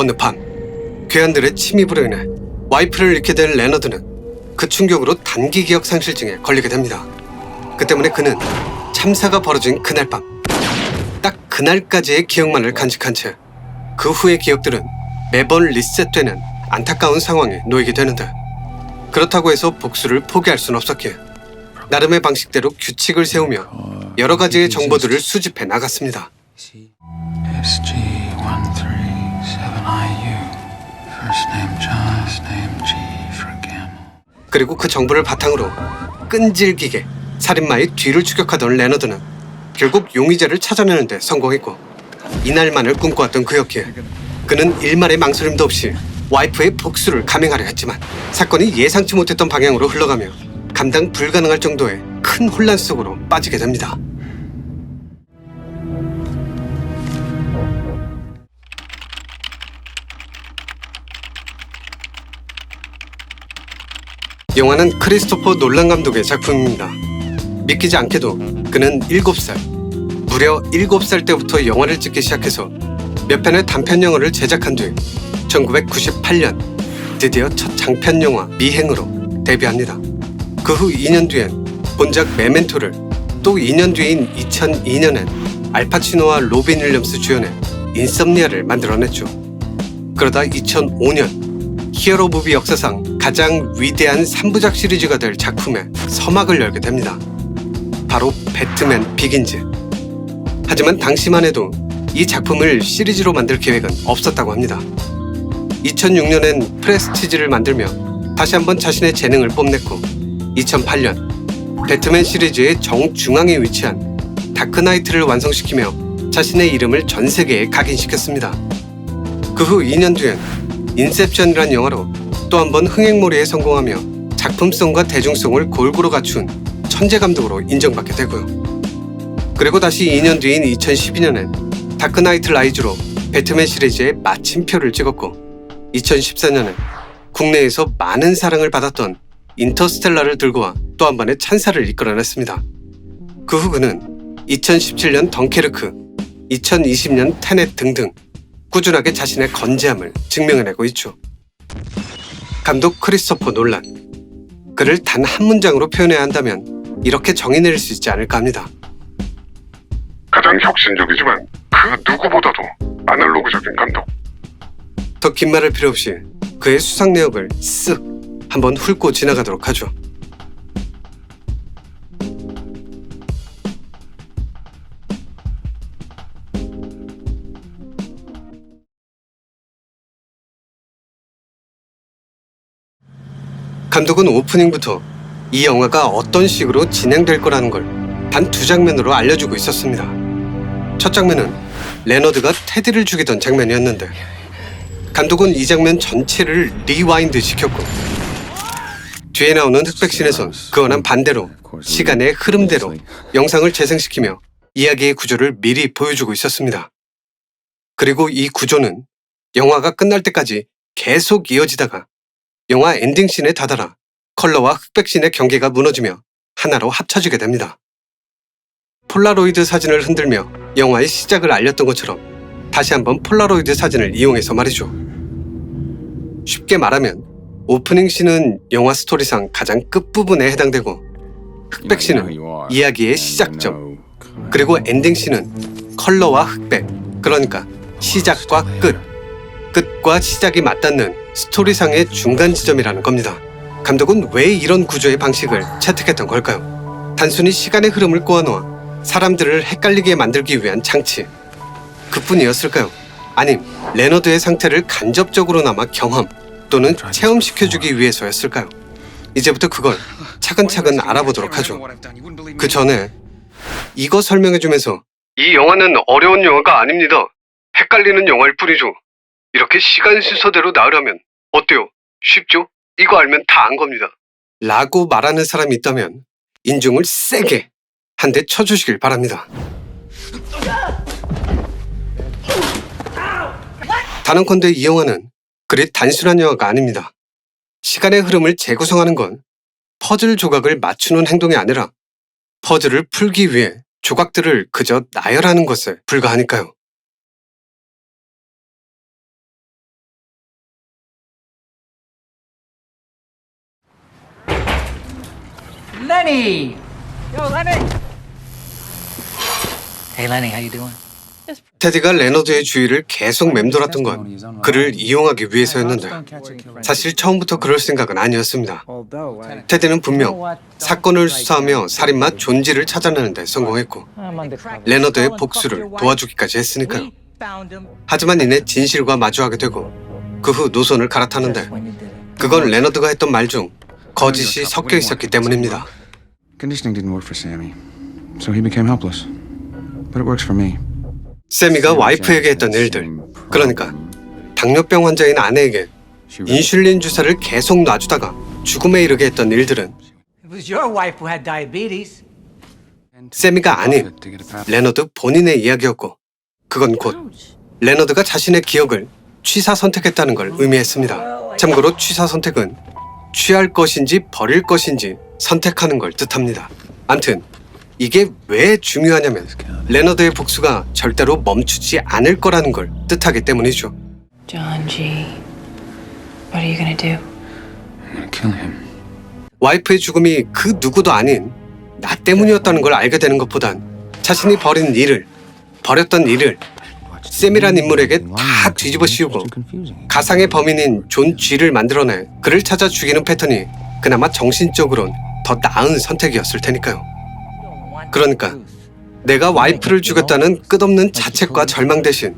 어느 밤 괴한들의 침입으로 인해 와이프를 잃게 된 레너드는 그 충격으로 단기 기억 상실증에 걸리게 됩니다. 그 때문에 그는 참사가 벌어진 그날 밤 딱 그날까지의 기억만을 간직한 채 그 후의 기억들은 매번 리셋되는 안타까운 상황에 놓이게 되는데, 그렇다고 해서 복수를 포기할 순 없었기에 나름의 방식대로 규칙을 세우며 여러 가지의 정보들을 수집해 나갔습니다. 그리고 그 정보를 바탕으로 끈질기게 살인마의 뒤를 추격하던 레너드는 결국 용의자를 찾아내는 데 성공했고, 이날만을 꿈꿔왔던 그였기에 그는 일말의 망설임도 없이 와이프의 복수를 감행하려 했지만 사건이 예상치 못했던 방향으로 흘러가며 감당 불가능할 정도의 큰 혼란 속으로 빠지게 됩니다. 영화는 크리스토퍼 놀란 감독의 작품입니다. 믿기지 않게도 그는 7살, 무려 7살 때부터 영화를 찍기 시작해서 몇 편의 단편 영화를 제작한 뒤 1998년 드디어 첫 장편 영화 미행으로 데뷔합니다. 그 후 2년 뒤엔 본작 메멘토를, 또 2년 뒤인 2002년엔 알파치노와 로빈 윌리엄스 주연의 인썸니아를 만들어냈죠. 그러다 2005년 히어로 무비 역사상 가장 위대한 3부작 시리즈가 될 작품에 서막을 열게 됩니다. 바로 배트맨 비긴즈. 하지만 당시만 해도 이 작품을 시리즈로 만들 계획은 없었다고 합니다. 2006년엔 프레스티지를 만들며 다시 한번 자신의 재능을 뽐냈고, 2008년 배트맨 시리즈의 정중앙에 위치한 다크나이트를 완성시키며 자신의 이름을 전 세계에 각인시켰습니다. 그 후 2년 뒤엔 인셉션이란 영화로 또 한 번 흥행몰이에 성공하며 작품성과 대중성을 골고루 갖춘 천재 감독으로 인정받게 되고요. 그리고 다시 2년 뒤인 2012년엔 다크나이트 라이즈로 배트맨 시리즈의 마침표를 찍었고, 2014년엔 국내에서 많은 사랑을 받았던 인터스텔라를 들고 와 또 한 번의 찬사를 이끌어냈습니다. 그 후 그는 2017년 덩케르크, 2020년 테넷 등등 꾸준하게 자신의 건재함을 증명해내고 있죠. 감독 크리스토퍼 놀란. 그를 단 한 문장으로 표현해야 한다면 이렇게 정의 내릴 수 있지 않을까 합니다. 가장 혁신적이지만 그 누구보다도 아날로그적인 감독. 더 긴 말할 필요 없이 그의 수상 내역을 쓱 한번 훑고 지나가도록 하죠. 감독은 오프닝부터 이 영화가 어떤 식으로 진행될 거라는 걸 단 2장면으로 알려주고 있었습니다. 첫 장면은 레너드가 테디를 죽이던 장면이었는데, 감독은 이 장면 전체를 리와인드 시켰고, 뒤에 나오는 흑백신에선 그와는 반대로 시간의 흐름대로 영상을 재생시키며 이야기의 구조를 미리 보여주고 있었습니다. 그리고 이 구조는 영화가 끝날 때까지 계속 이어지다가 영화 엔딩씬에 다다라 컬러와 흑백신의 경계가 무너지며 하나로 합쳐지게 됩니다. 폴라로이드 사진을 흔들며 영화의 시작을 알렸던 것처럼 다시 한번 폴라로이드 사진을 이용해서 말이죠. 쉽게 말하면 오프닝 씬은 영화 스토리상 가장 끝부분에 해당되고, 흑백신은 이야기의 시작점, 그리고 엔딩 씬은 컬러와 흑백, 그러니까 시작과 끝과 시작이 맞닿는 스토리상의 중간 지점이라는 겁니다. 감독은 왜 이런 구조의 방식을 채택했던 걸까요? 단순히 시간의 흐름을 꼬아놓아 사람들을 헷갈리게 만들기 위한 장치, 그뿐이었을까요? 아님 레너드의 상태를 간접적으로나마 경험 또는 체험시켜주기 위해서였을까요? 이제부터 그걸 차근차근 알아보도록 하죠. 그 전에 이거 설명해주면서 이 영화는 어려운 영화가 아닙니다. 헷갈리는 영화일 뿐이죠. 이렇게 시간 순서대로 나으려면 어때요? 쉽죠? 이거 알면 다 안 겁니다. 라고 말하는 사람이 있다면 인중을 세게 한 대 쳐주시길 바랍니다. 단언컨대 이 영화는 그리 단순한 영화가 아닙니다. 시간의 흐름을 재구성하는 건 퍼즐 조각을 맞추는 행동이 아니라 퍼즐을 풀기 위해 조각들을 그저 나열하는 것에 불과하니까요. Lenny! Yo, Lenny! Hey, Lenny, how you doing? 테디가 레너드의 주위를 계속 맴돌았던 건 그를 이용하기 위해서였는데 사실 처음부터 그럴 생각은 아니었습니다. 테디는 분명 사건을 수사하며 살인마 존지를 찾아내는 데 성공했고 레너드의 복수를 도와주기까지 했으니까요. 하지만 이내 진실과 마주하게 되고 그 후 노선을 갈아타는데 그건 레너드가 했던 말 중 거짓이 섞여 있었기 때문입니다. Conditioning didn't work for Sammy, so he became helpless. But it works for me. 세미가 와이프에게 했던 일들, 그러니까 당뇨병 환자인 아내에게 인슐린 주사를 계속 놔주다가 죽음에 이르게 했던 일들은 It was your wife who had diabetes. 세미가 아닌 레너드 본인의 이야기였고 그건 곧 레너드가 자신의 기억을 취사 선택했다는 걸 의미했습니다. 참고로 취사 선택은 취할 것인지 버릴 것인지 선택하는 걸 뜻합니다. 암튼 이게 왜 중요하냐면 레너드의 복수가 절대로 멈추지 않을 거라는 걸 뜻하기 때문이죠. John G. What are you gonna do? I'm gonna kill him. 와이프의 죽음이 그 누구도 아닌 나 때문이었다는 걸 알게 되는 것보단 자신이 버렸던 일을 샘이란 인물에게 다 뒤집어 씌우고 가상의 범인인 존 G를 만들어내 그를 찾아 죽이는 패턴이 그나마 정신적으론 더 나은 선택이었을 테니까요. 그러니까 내가 와이프를 죽였다는 끝없는 자책과 절망 대신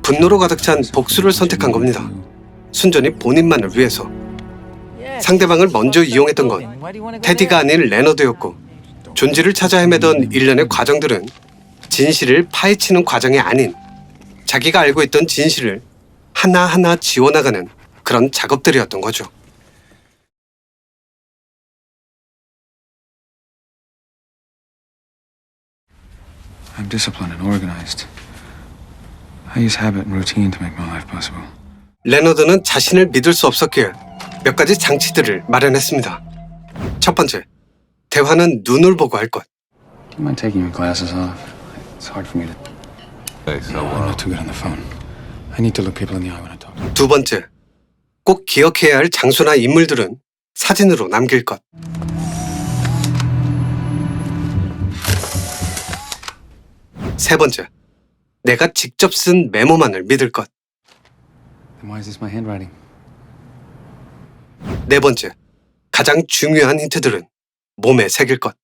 분노로 가득 찬 복수를 선택한 겁니다. 순전히 본인만을 위해서. 상대방을 먼저 이용했던 건 테디가 아닌 레너드였고 존지를 찾아 헤매던 일련의 과정들은 진실을 파헤치는 과정이 아닌 자기가 알고 있던 진실을 하나하나 지워나가는 그런 작업들이었던 거죠. I'm disciplined and organized. I use habit and routine to make my life possible. 레너드는 자신을 믿을 수 없었기에 몇 가지 장치들을 마련했습니다. 첫 번째, 대화는 눈을 보고 할 것. Do you mind taking your glasses off? It's hard for me to. I'm not too good on the phone. I need to look people in the eye when I talk. 두 번째, 꼭 기억해야 할 장소나 인물들은 사진으로 남길 것. 세 번째, 내가 직접 쓴 메모만을 믿을 것. Then why is this my handwriting? 네 번째, 가장 중요한 힌트들은 몸에 새길 것.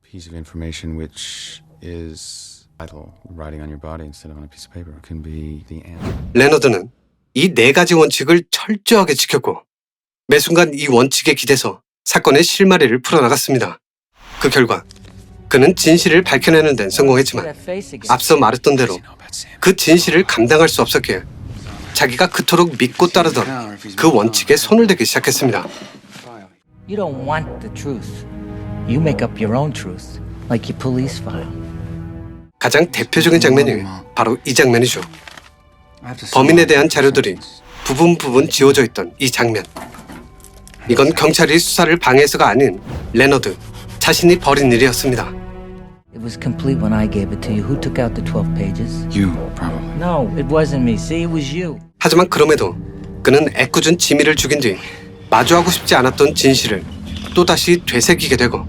Piece of information which is vital, writing on your body instead of on a piece of paper can be the answer. 레너드는 이 네 가지 원칙을 철저하게 지켰고 매 순간 이 원칙에 기대서 사건의 실마리를 풀어나갔습니다. 그 결과 그는 진실을 밝혀내는 데는 성공했지만 앞서 말했던 대로 그 진실을 감당할 수 없었기에 자기가 그토록 믿고 따르던 그 원칙에 손을 대기 시작했습니다. You don't want the truth. You make up your own truth, like your police file. 가장 대표적인 장면이 바로 이 장면이죠. 범인에 대한 자료들이 부분 지워져 있던 이 장면. 이건 경찰이 수사를 방해해서가 아닌 레너드 자신이 벌인 일이었습니다. It was complete when I gave it to you. Who took out the 12 pages? You, probably. No, it wasn't me. See, it was you. 하지만 그럼에도 그는 애꿎은 지미를 죽인 뒤 마주하고 싶지 않았던 진실을 또다시 되새기게 되고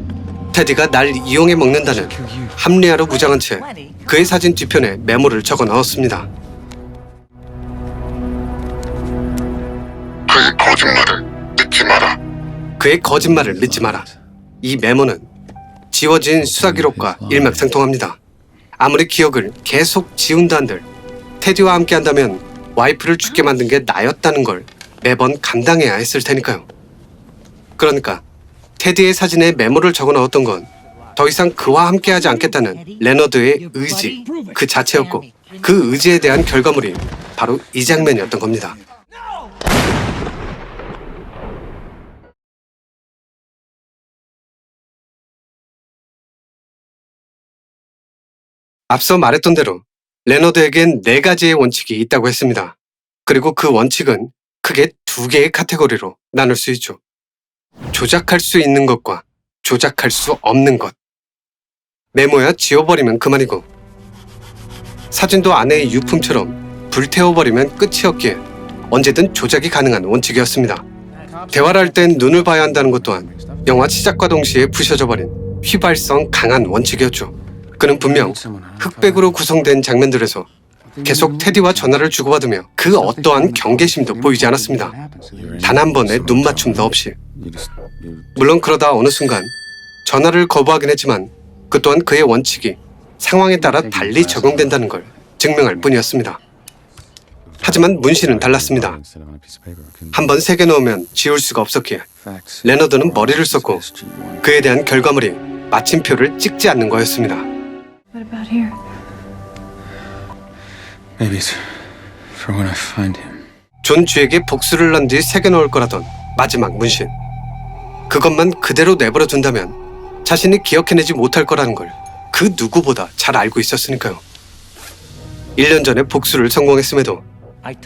테디가 날 이용해 먹는다는 합리화로 무장한 채 그의 사진 뒤편에 메모를 적어 넣었습니다. 그의 거짓말을 믿지 마라. 그의 거짓말을 믿지 마라. 이 메모는 지워진 수사 기록과 일맥상통합니다. 아무리 기억을 계속 지운다 한들 테디와 함께 한다면 와이프를 죽게 만든 게 나였다는 걸 매번 감당해야 했을 테니까요. 그러니까 테디의 사진에 메모를 적어 넣었던 건 더 이상 그와 함께하지 않겠다는 레너드의 의지 그 자체였고 그 의지에 대한 결과물이 바로 이 장면이었던 겁니다. 앞서 말했던 대로 레너드에겐 네 가지의 원칙이 있다고 했습니다. 그리고 그 원칙은 크게 두 개의 카테고리로 나눌 수 있죠. 조작할 수 있는 것과 조작할 수 없는 것. 메모야 지워버리면 그만이고 사진도 아내의 유품처럼 불태워버리면 끝이었기에 언제든 조작이 가능한 원칙이었습니다. 대화를 할 땐 눈을 봐야 한다는 것 또한 영화 시작과 동시에 부셔져버린 휘발성 강한 원칙이었죠. 그는 분명 흑백으로 구성된 장면들에서 계속 테디와 전화를 주고받으며 그 어떠한 경계심도 보이지 않았습니다. 단 한 번의 눈 맞춤도 없이. 물론 그러다 어느 순간 전화를 거부하긴 했지만 그 또한 그의 원칙이 상황에 따라 달리 적용된다는 걸 증명할 뿐이었습니다. 하지만 문신은 달랐습니다. 한번 새겨놓으면 지울 수가 없었기에 레너드는 머리를 썼고 그에 대한 결과물이 마침표를 찍지 않는 거였습니다. What about here? Maybe it's for when I find him. 존 쥐에게 복수를 난 뒤 새겨놓을 거라던 마지막 문신. 그것만 그대로 내버려 둔다면 자신이 기억해내지 못할 거라는 걸 그 누구보다 잘 알고 있었으니까요. 1년 전에 복수를 성공했음에도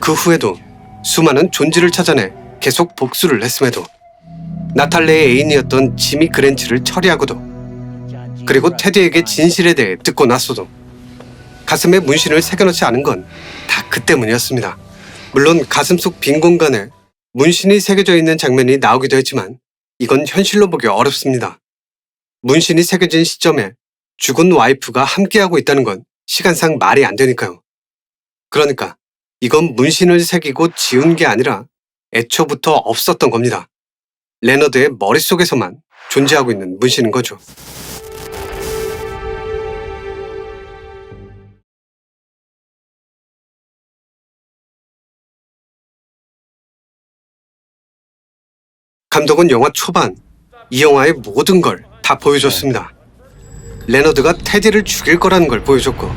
그 후에도 수많은 존지를 찾아내 계속 복수를 했음에도 나탈레의 애인이었던 지미 그랜치를 처리하고도 그리고 테디에게 진실에 대해 듣고 났어도 가슴에 문신을 새겨놓지 않은 건 다 그 때문이었습니다. 물론 가슴 속 빈 공간에 문신이 새겨져 있는 장면이 나오기도 했지만 이건 현실로 보기 어렵습니다. 문신이 새겨진 시점에 죽은 와이프가 함께하고 있다는 건 시간상 말이 안 되니까요. 그러니까 이건 문신을 새기고 지운 게 아니라 애초부터 없었던 겁니다. 레너드의 머릿속에서만 존재하고 있는 문신인 거죠. 감독은 영화 초반 이 영화의 모든 걸 다 보여줬습니다. 레너드가 테디를 죽일 거라는 걸 보여줬고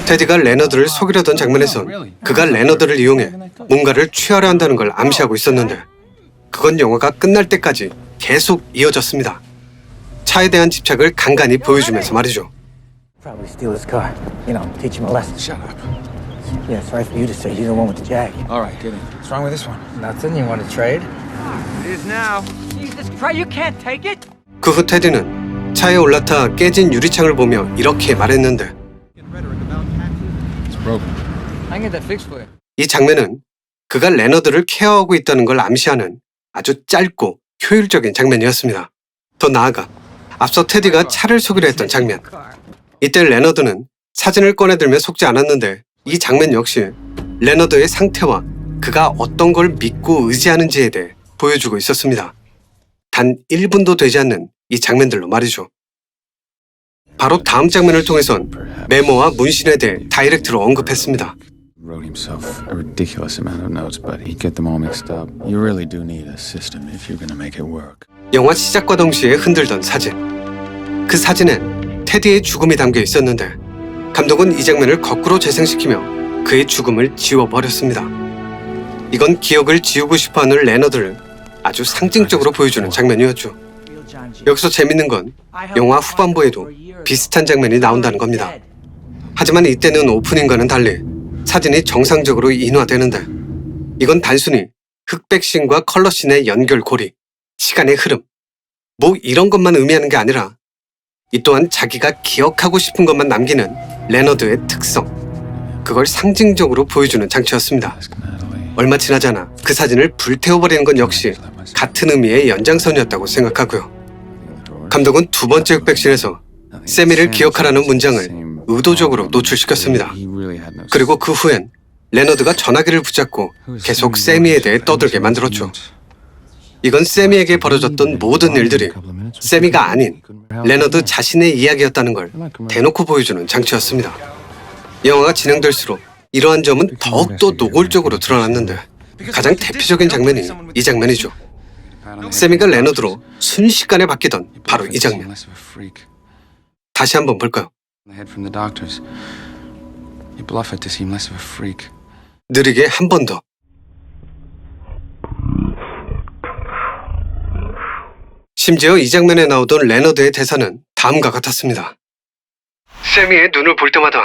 테디가 레너드를 속이려던 장면에선 그가 레너드를 이용해 뭔가를 취하려 한다는 걸 암시하고 있었는데 그건 영화가 끝날 때까지 계속 이어졌습니다. 차에 대한 집착을 간간히 보여주면서 말이죠. Probably steal his car. You know, teach him a lesson. Shut up. Yeah, sorry for you to say. You're the one with the Jag. All right, get in. What's wrong with this one? Nothing. You want to trade? It is now. Jesus Christ, you can't take it. 그 후 테디는 차에 올라타 깨진 유리창을 보며 이렇게 말했는데 It's broken. I can get that fixed for you. 이 장면은 그가 레너드를 케어하고 있다는 걸 암시하는 아주 짧고 효율적인 장면이었습니다. 더 나아가 앞서 테디가 차를 속이려 했던 장면. 이때 레너드는 사진을 꺼내들며 속지 않았는데 이 장면 역시 레너드의 상태와 그가 어떤 걸 믿고 의지하는지에 대해 보여주고 있었습니다. 단 1분도 되지 않는 이 장면들로 말이죠. 바로 다음 장면을 통해선 메모와 문신에 대해 다이렉트로 언급했습니다. Wrote himself a ridiculous amount of notes, but he'd get them all mixed up. You really do need a system if you're gonna make it work. 영화 시작과 동시에 흔들던 사진. 그 사진엔 테디의 죽음이 담겨 있었는데 감독은 이 장면을 거꾸로 재생시키며 그의 죽음을 지워버렸습니다. 이건 기억을 지우고 싶어하는 레너드를 아주 상징적으로 보여주는 장면이었죠. 여기서 재밌는 건 영화 후반부에도 비슷한 장면이 나온다는 겁니다. 하지만 이때는 오프닝과는 달리 사진이 정상적으로 인화되는데 이건 단순히 흑백신과 컬러신의 연결고리, 시간의 흐름, 뭐 이런 것만 의미하는 게 아니라 이 또한 자기가 기억하고 싶은 것만 남기는 레너드의 특성, 그걸 상징적으로 보여주는 장치였습니다. 얼마 지나지 않아 그 사진을 불태워버리는 건 역시 같은 의미의 연장선이었다고 생각하고요. 감독은 두 번째 흑백신에서 세미를 기억하라는 문장을 의도적으로 노출시켰습니다. 그리고 그 후엔 레너드가 전화기를 붙잡고 계속 세미에 대해 떠들게 만들었죠. 이건 세미에게 벌어졌던 모든 일들이 세미가 아닌 레너드 자신의 이야기였다는 걸 대놓고 보여주는 장치였습니다. 영화가 진행될수록 이러한 점은 더욱더 노골적으로 드러났는데 가장 대표적인 장면이 이 장면이죠. 세미가 레너드로 순식간에 바뀌던 바로 이 장면. 다시 한번 볼까요? 느리게 한 번 더. 심지어 이 장면에 나오던 레너드의 대사는 다음과 같았습니다. 세미의 눈을 볼 때마다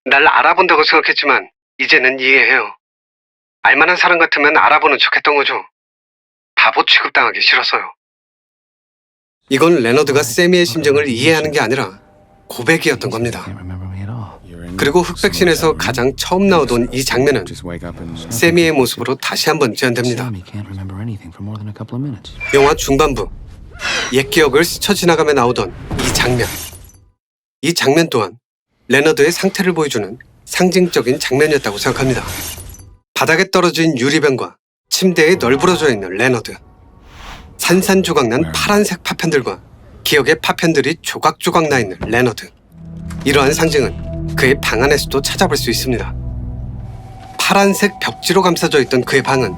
날 알아본다고 생각했지만 이제는 이해해요. 알만한 사람 같으면 알아보는 척했던 거죠. 바보 취급당하기 싫어서요. 이건 레너드가 세미의 심정을 이해하는 게 아니라 고백이었던 겁니다. 그리고 흑백신에서 가장 처음 나오던 이 장면은 세미의 모습으로 다시 한번 재현됩니다. 영화 중반부 옛 기억을 스쳐 지나가며 나오던 이 장면. 이 장면 또한 레너드의 상태를 보여주는 상징적인 장면이었다고 생각합니다. 바닥에 떨어진 유리병과 침대에 널브러져 있는 레너드. 산산조각난 파란색 파편들과 기억의 파편들이 조각조각 나 있는 레너드. 이러한 상징은 그의 방 안에서도 찾아볼 수 있습니다. 파란색 벽지로 감싸져 있던 그의 방은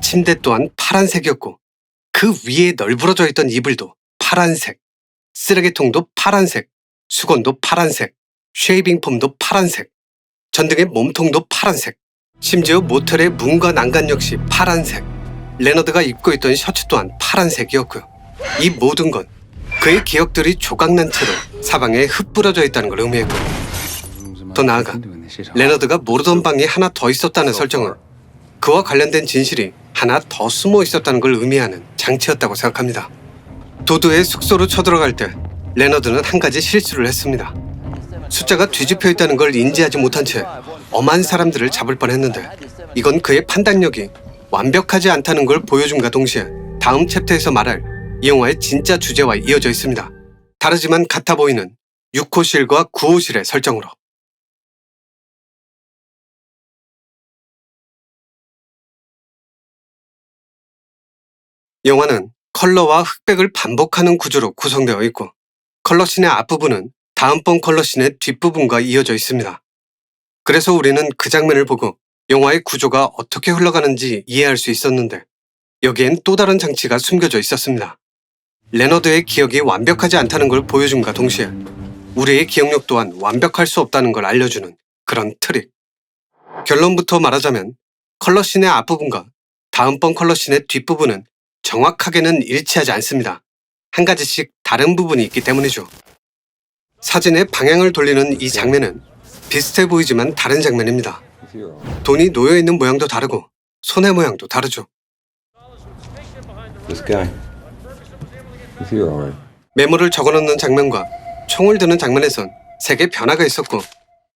침대 또한 파란색이었고 그 위에 널브러져 있던 이불도 파란색, 쓰레기통도 파란색, 수건도 파란색, 쉐이빙 폼도 파란색, 전등의 몸통도 파란색, 심지어 모텔의 문과 난간 역시 파란색, 레너드가 입고 있던 셔츠 또한 파란색이었고요. 이 모든 건 그의 기억들이 조각난 채로 사방에 흩뿌려져 있다는 걸 의미했고, 더 나아가 레너드가 모르던 방이 하나 더 있었다는 설정은 그와 관련된 진실이 하나 더 숨어 있었다는 걸 의미하는 장치였다고 생각합니다. 도드의 숙소로 쳐들어갈 때 레너드는 한 가지 실수를 했습니다. 숫자가 뒤집혀 있다는 걸 인지하지 못한 채 엄한 사람들을 잡을 뻔했는데, 이건 그의 판단력이 완벽하지 않다는 걸 보여줌과 동시에 다음 챕터에서 말할 이 영화의 진짜 주제와 이어져 있습니다. 다르지만 같아 보이는 6호실과 9호실의 설정으로. 영화는 컬러와 흑백을 반복하는 구조로 구성되어 있고, 컬러씬의 앞부분은 다음번 컬러씬의 뒷부분과 이어져 있습니다. 그래서 우리는 그 장면을 보고 영화의 구조가 어떻게 흘러가는지 이해할 수 있었는데, 여기엔 또 다른 장치가 숨겨져 있었습니다. 레너드의 기억이 완벽하지 않다는 걸 보여줌과 동시에 우리의 기억력 또한 완벽할 수 없다는 걸 알려주는 그런 트릭. 결론부터 말하자면 컬러씬의 앞부분과 다음번 컬러씬의 뒷부분은 정확하게는 일치하지 않습니다. 한 가지씩 다른 부분이 있기 때문이죠. 사진의 방향을 돌리는 이 장면은 비슷해 보이지만 다른 장면입니다. 돈이 놓여있는 모양도 다르고 손의 모양도 다르죠. This guy. He's here, all right. 메모를 적어놓는 장면과 총을 드는 장면에선 색의 변화가 있었고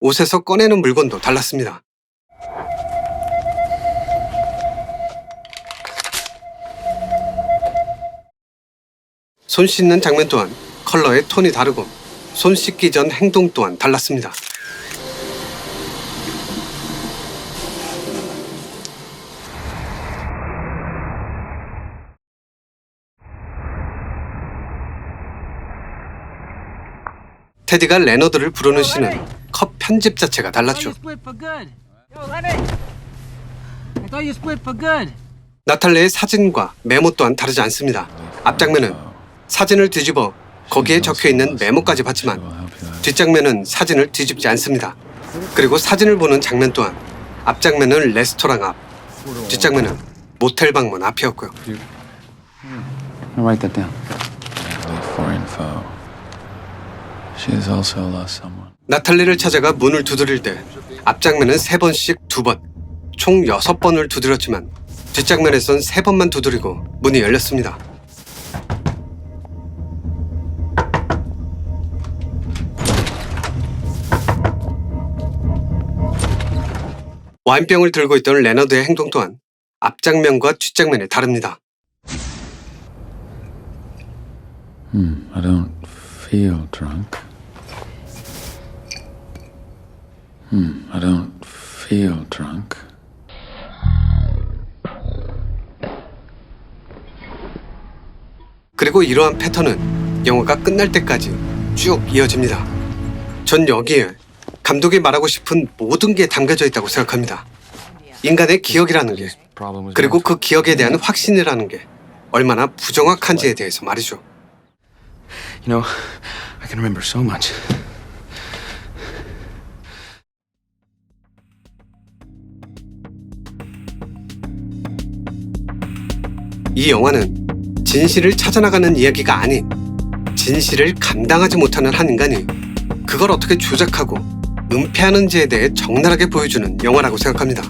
옷에서 꺼내는 물건도 달랐습니다. 손 씻는 장면 또한 컬러의 톤이 다르고 손 씻기 전 행동 또한 달랐습니다. 테디가 레너드를 부르는 씬은 컷 편집 자체가 달랐죠. 나탈레의 사진과 메모 또한 다르지 않습니다. 앞장면은 사진을 뒤집어 거기에 적혀있는 메모까지 봤지만 뒷장면은 사진을 뒤집지 않습니다. 그리고 사진을 보는 장면 또한 앞장면은 레스토랑 앞, 뒷장면은 모텔 방문 앞이었고요. I'll write that down. For info. She has also lost someone. 나탈리를 찾아가 문을 두드릴 때 앞장면은 3번씩 2번, 총 6번을 두드렸지만 뒷장면에선 3번만 두드리고 문이 열렸습니다. 와인병을 들고 있던 레너드의 행동 또한 앞장면과 뒷장면이 다릅니다. I don't feel drunk. I don't feel drunk. 그리고 이러한 패턴은 영화가 끝날 때까지 쭉 이어집니다. 전 여기에 감독이 말하고 싶은 모든 게 담겨져 있다고 생각합니다. 인간의 기억이라는 게, 그리고 그 기억에 대한 확신이라는 게 얼마나 부정확한지에 대해서 말이죠. You know, I can remember so much. 이 영화는 진실을 찾아나가는 이야기가 아닌 진실을 감당하지 못하는 한 인간이 그걸 어떻게 조작하고 은폐하는지에 대해 적나라하게 보여주는 영화라고 생각합니다.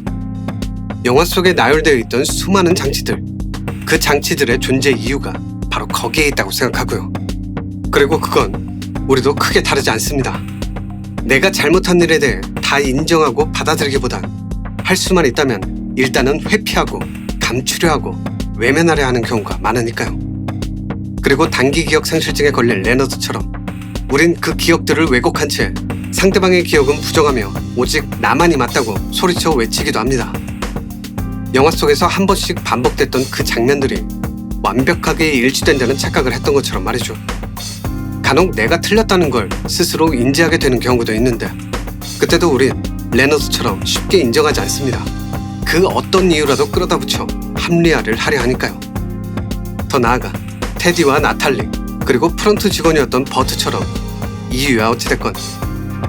영화 속에 나열되어 있던 수많은 장치들, 그 장치들의 존재 이유가 바로 거기에 있다고 생각하고요. 그리고 그건 우리도 크게 다르지 않습니다. 내가 잘못한 일에 대해 다 인정하고 받아들이기보단 할 수만 있다면 일단은 회피하고 감추려 하고 외면하려 하는 경우가 많으니까요. 그리고 단기 기억 상실증에 걸린 레너드처럼 우린 그 기억들을 왜곡한 채 상대방의 기억은 부정하며 오직 나만이 맞다고 소리쳐 외치기도 합니다. 영화 속에서 한 번씩 반복됐던 그 장면들이 완벽하게 일치된다는 착각을 했던 것처럼 말이죠. 간혹 내가 틀렸다는 걸 스스로 인지하게 되는 경우도 있는데 그때도 우린 레너드처럼 쉽게 인정하지 않습니다. 그 어떤 이유라도 끌어다 붙여 합리화를 하려 하니까요. 더 나아가 테디와 나탈리 그리고 프런트 직원이었던 버트처럼 이유야 어찌됐건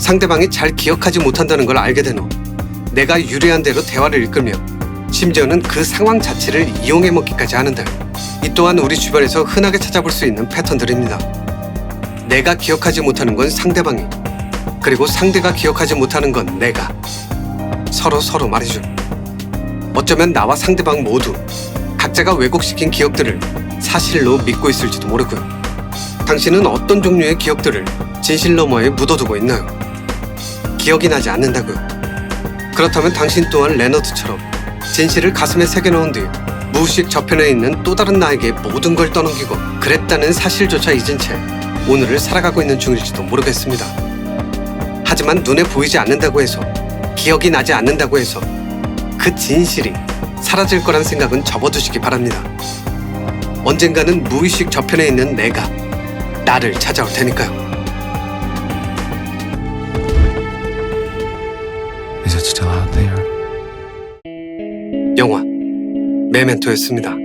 상대방이 잘 기억하지 못한다는 걸 알게 된 후 내가 유리한 대로 대화를 이끌며 심지어는 그 상황 자체를 이용해 먹기까지 하는데 이 또한 우리 주변에서 흔하게 찾아볼 수 있는 패턴들입니다. 내가 기억하지 못하는 건 상대방이 그리고 상대가 기억하지 못하는 건 내가 서로 말이죠. 어쩌면 나와 상대방 모두 각자가 왜곡시킨 기억들을 사실로 믿고 있을지도 모르고요. 당신은 어떤 종류의 기억들을 진실 너머에 묻어두고 있나요? 기억이 나지 않는다고요? 그렇다면 당신 또한 레너드처럼 진실을 가슴에 새겨넣은 뒤 무의식 저편에 있는 또 다른 나에게 모든 걸 떠넘기고 그랬다는 사실조차 잊은 채 오늘을 살아가고 있는 중일지도 모르겠습니다. 하지만 눈에 보이지 않는다고 해서 기억이 나지 않는다고 해서 그 진실이 사라질 거란 생각은 접어두시기 바랍니다. 언젠가는 무의식 저편에 있는 내가 나를 찾아올 테니까요. Is it still out there? 영화 메멘토였습니다.